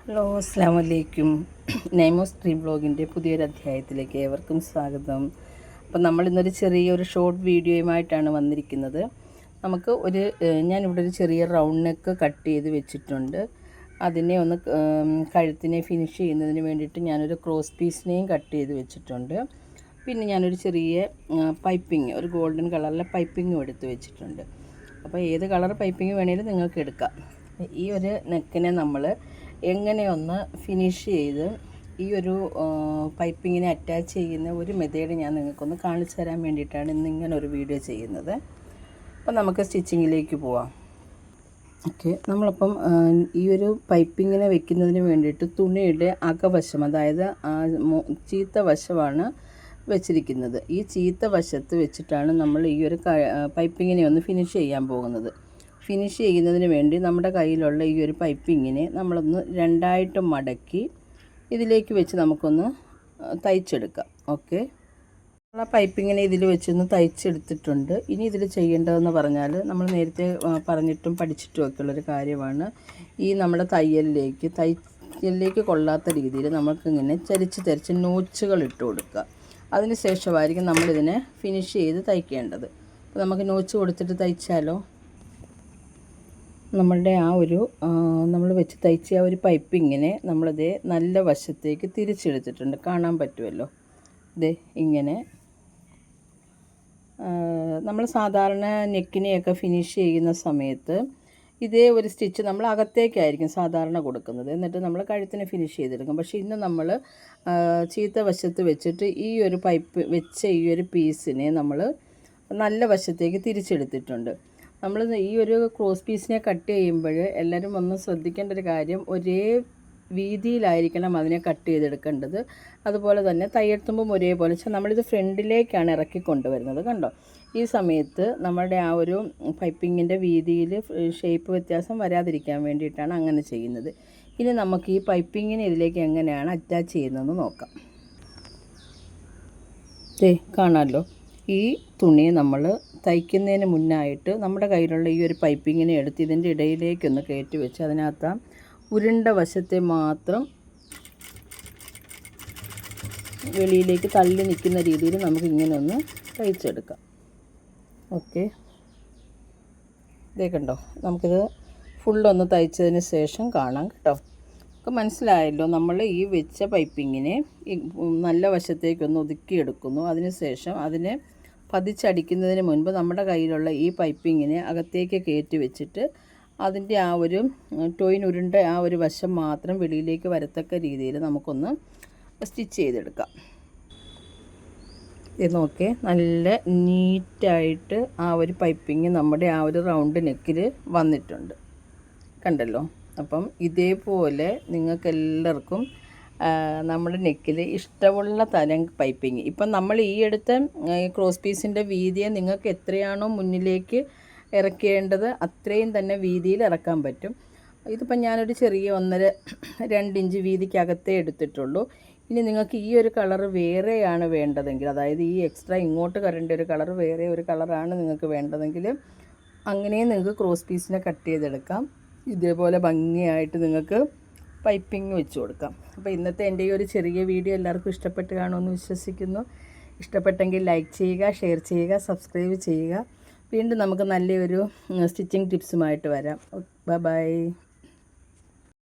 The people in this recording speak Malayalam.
ഹലോ, അസ്സാം വലൈക്കും. നൈമോസ് ട്രീ ബ്ലോഗിൻ്റെ പുതിയൊരു അധ്യായത്തിലേക്ക് ഏവർക്കും സ്വാഗതം. അപ്പം നമ്മളിന്നൊരു ചെറിയൊരു ഷോർട്ട് വീഡിയോയുമായിട്ടാണ് വന്നിരിക്കുന്നത്. ഞാനിവിടെ ഒരു ചെറിയ റൗണ്ട് നെക്ക് കട്ട് ചെയ്ത് വെച്ചിട്ടുണ്ട്. അതിനെ ഒന്ന് കഴുത്തിനെ ഫിനിഷ് ചെയ്യുന്നതിന് വേണ്ടിയിട്ട് ഞാനൊരു ക്രോസ് പീസിനെയും കട്ട് ചെയ്ത് വെച്ചിട്ടുണ്ട്. പിന്നെ ഞാനൊരു ചെറിയ പൈപ്പിങ്, ഒരു ഗോൾഡൻ കളറിലെ പൈപ്പിങ്ങും എടുത്ത് വെച്ചിട്ടുണ്ട്. അപ്പോൾ ഏത് കളർ പൈപ്പിങ് വേണമെങ്കിലും നിങ്ങൾക്ക് എടുക്കാം. ഈ ഒരു നെക്കിനെ നമ്മൾ എങ്ങനെയൊന്ന് ഫിനിഷ് ചെയ്ത് ഈ ഒരു പൈപ്പിങ്ങിനെ അറ്റാച്ച് ചെയ്യുന്ന ഒരു മെത്തേഡ് ഞാൻ നിങ്ങൾക്കൊന്ന് കാണിച്ചു തരാൻ വേണ്ടിയിട്ടാണ് ഇങ്ങനെ ഒരു വീഡിയോ ചെയ്യുന്നത്. അപ്പോൾ നമുക്ക് സ്റ്റിച്ചിങ്ങിലേക്ക് പോവാം. ഓക്കെ, നമ്മളപ്പം ഈ ഒരു പൈപ്പിങ്ങിനെ വെക്കുന്നതിന് വേണ്ടിയിട്ട് തുണിയുടെ അകവശം, അതായത് ചീത്ത വശമാണ് വെച്ചിരിക്കുന്നത്. ഈ ചീത്ത വശത്ത് വെച്ചിട്ടാണ് നമ്മൾ ഈ ഒരു പൈപ്പിങ്ങിനെ ഒന്ന് ഫിനിഷ് ചെയ്യാൻ പോകുന്നത്. ഫിനിഷ് ചെയ്യുന്നതിന് വേണ്ടി നമ്മുടെ കയ്യിലുള്ള ഈ ഒരു പൈപ്പിങ്ങിനെ നമ്മളൊന്ന് രണ്ടായിട്ട് മടക്കി ഇതിലേക്ക് വെച്ച് നമുക്കൊന്ന് തയ്ച്ചെടുക്കാം. ഓക്കെ, ആ പൈപ്പിങ്ങിനെ ഇതിൽ വെച്ചൊന്ന് തയ്ച്ചെടുത്തിട്ടുണ്ട്. ഇനി ഇതിൽ ചെയ്യേണ്ടതെന്ന് പറഞ്ഞാൽ നമ്മൾ നേരത്തെ പറഞ്ഞിട്ടും പഠിച്ചിട്ടും ഒക്കെയുള്ളൊരു കാര്യമാണ്. ഈ നമ്മുടെ തയ്യലിലേക്ക് കൊള്ളാത്ത രീതിയിൽ നമുക്കിങ്ങനെ ചരിച്ച് നോച്ചുകൾ ഇട്ട് കൊടുക്കുക. അതിന് ശേഷമായിരിക്കും നമ്മളിതിനെ ഫിനിഷ് ചെയ്ത് തയ്ക്കേണ്ടത്. അപ്പോൾ നമുക്ക് നോച്ച് കൊടുത്തിട്ട് തയ്ച്ചാലോ. നമ്മളുടെ നമ്മൾ വെച്ച് തയ്ച്ച ആ ഒരു പൈപ്പിങ്ങിനെ നമ്മളിതേ നല്ല വശത്തേക്ക് തിരിച്ചെടുത്തിട്ടുണ്ട്. കാണാൻ പറ്റുമല്ലോ. ഇതേ ഇങ്ങനെ നമ്മൾ സാധാരണ നെക്കിനെയൊക്കെ ഫിനിഷ് ചെയ്യുന്ന സമയത്ത് ഇതേ ഒരു സ്റ്റിച്ച് നമ്മൾ അകത്തേക്കായിരിക്കും സാധാരണ കൊടുക്കുന്നത്. എന്നിട്ട് നമ്മൾ കഴുത്തിന് ഫിനിഷ് ചെയ്തെടുക്കും. പക്ഷേ ഇന്ന് നമ്മൾ ചീത്ത വശത്ത് വെച്ചിട്ട് ഈ ഒരു പൈപ്പ് വെച്ച ഈ ഒരു പീസിനെ നമ്മൾ നല്ല വശത്തേക്ക് തിരിച്ചെടുത്തിട്ടുണ്ട്. നമ്മൾ ഈ ഒരു ക്രോസ് പീസിനെ കട്ട് ചെയ്യുമ്പോൾ എല്ലാവരും ഒന്ന് ശ്രദ്ധിക്കേണ്ട ഒരു കാര്യം, ഒരേ വീതിയിലായിരിക്കണം അതിനെ കട്ട് ചെയ്തെടുക്കേണ്ടത്. അതുപോലെ തന്നെ തയ്യൽത്തുമ്പും ഒരേപോലെ വെച്ചാൽ നമ്മളിത് ഫ്രണ്ടിലേക്കാണ് ഇറക്കി കൊണ്ടുവരുന്നത്. കണ്ടോ, ഈ സമയത്ത് നമ്മുടെ ആ ഒരു പൈപ്പിങ്ങിൻ്റെ വീതിയിൽ ഷേപ്പ് വ്യത്യാസം വരാതിരിക്കാൻ വേണ്ടിയിട്ടാണ് അങ്ങനെ ചെയ്യുന്നത്. ഇനി നമുക്ക് ഈ പൈപ്പിങ്ങിനെ ഇതിലേക്ക് എങ്ങനെയാണ് അറ്റാച്ച് ചെയ്യുന്നതെന്ന് നോക്കാം. കാണാമല്ലോ, ഈ തുണി നമ്മൾ തയ്ക്കുന്നതിന് മുന്നായിട്ട് നമ്മുടെ കയ്യിലുള്ള ഈ ഒരു പൈപ്പിങ്ങിനെ എടുത്ത് ഇതിൻ്റെ ഇടയിലേക്കൊന്ന് കയറ്റി വെച്ച് അതിനകത്ത് ഉരുണ്ട വശത്തെ മാത്രം വെളിയിലേക്ക് തള്ളി നിൽക്കുന്ന രീതിയിൽ നമുക്ക് ഇങ്ങനെ ഒന്ന് തയ്ച്ചെടുക്കാം. ഓക്കെ, ഇതേ കണ്ടോ, നമുക്കിത് ഫുള്ളൊന്ന് തയ്ച്ചതിന് ശേഷം കാണാം കേട്ടോ. ഒക്കെ മനസ്സിലായല്ലോ. നമ്മൾ ഈ വെച്ച പൈപ്പിങ്ങിനെ നല്ല വശത്തേക്കൊന്ന് ഒതുക്കിയെടുക്കുന്നു. അതിനുശേഷം അതിനെ പതിച്ചടിക്കുന്നതിന് മുൻപ് നമ്മുടെ കയ്യിലുള്ള ഈ പൈപ്പിങ്ങിനെ അകത്തേക്ക് കയറ്റി വെച്ചിട്ട് അതിൻ്റെ ആ ഒരു ഉരുണ്ട ആ ഒരു വശം മാത്രം വെളിയിലേക്ക് വരത്തക്ക രീതിയിൽ നമുക്കൊന്ന് സ്റ്റിച്ച് ചെയ്തെടുക്കാം. ഇത് നോക്കേ, നല്ല നീറ്റായിട്ട് ആ ഒരു പൈപ്പിങ് നമ്മുടെ ആ ഒരു റൗണ്ട് നെക്കിൽ വന്നിട്ടുണ്ട്. കണ്ടല്ലോ. അപ്പം ഇതേപോലെ നിങ്ങൾക്കെല്ലാവർക്കും നമ്മുടെ നെക്കിൽ ഇഷ്ടമുള്ള തരം പൈപ്പിങ്, ഇപ്പം നമ്മൾ ഈ എടുത്ത ക്രോസ് പീസിൻ്റെ വീതിയെ നിങ്ങൾക്ക് എത്രയാണോ മുന്നിലേക്ക് ഇറക്കേണ്ടത് അത്രയും തന്നെ വീതിയിൽ ഇറക്കാൻ പറ്റും. ഇതിപ്പം ഞാനൊരു ചെറിയ 1.5-2 ഇഞ്ച് വീതിക്കകത്തേ എടുത്തിട്ടുള്ളൂ. ഇനി നിങ്ങൾക്ക് ഈ ഒരു കളറ് വേറെയാണ് വേണ്ടതെങ്കിൽ, അതായത് ഈ എക്സ്ട്രാ ഇങ്ങോട്ട് കരണ്ട ഒരു കളർ വേറെ ഒരു കളറാണ് നിങ്ങൾക്ക് വേണ്ടതെങ്കിൽ അങ്ങനെയും നിങ്ങൾക്ക് ക്രോസ് പീസിനെ കട്ട് ചെയ്തെടുക്കാം. ഇതേപോലെ ഭംഗിയായിട്ട് നിങ്ങൾക്ക് പൈപ്പിംഗ് വെച്ച് കൊടുക്കാം. അപ്പോൾ ഇന്നത്തെ എൻ്റെ ഈ ഒരു ചെറിയ വീഡിയോ എല്ലാവർക്കും ഇഷ്ടപ്പെട്ട് കാണുമെന്ന് വിശ്വസിക്കുന്നു. ഇഷ്ടപ്പെട്ടെങ്കിൽ ലൈക്ക് ചെയ്യുക, ഷെയർ ചെയ്യുക, സബ്സ്ക്രൈബ് ചെയ്യുക. വീണ്ടും നമുക്ക് നല്ലൊരു സ്റ്റിച്ചിങ് ടിപ്സുമായിട്ട് വരാം. ബൈ.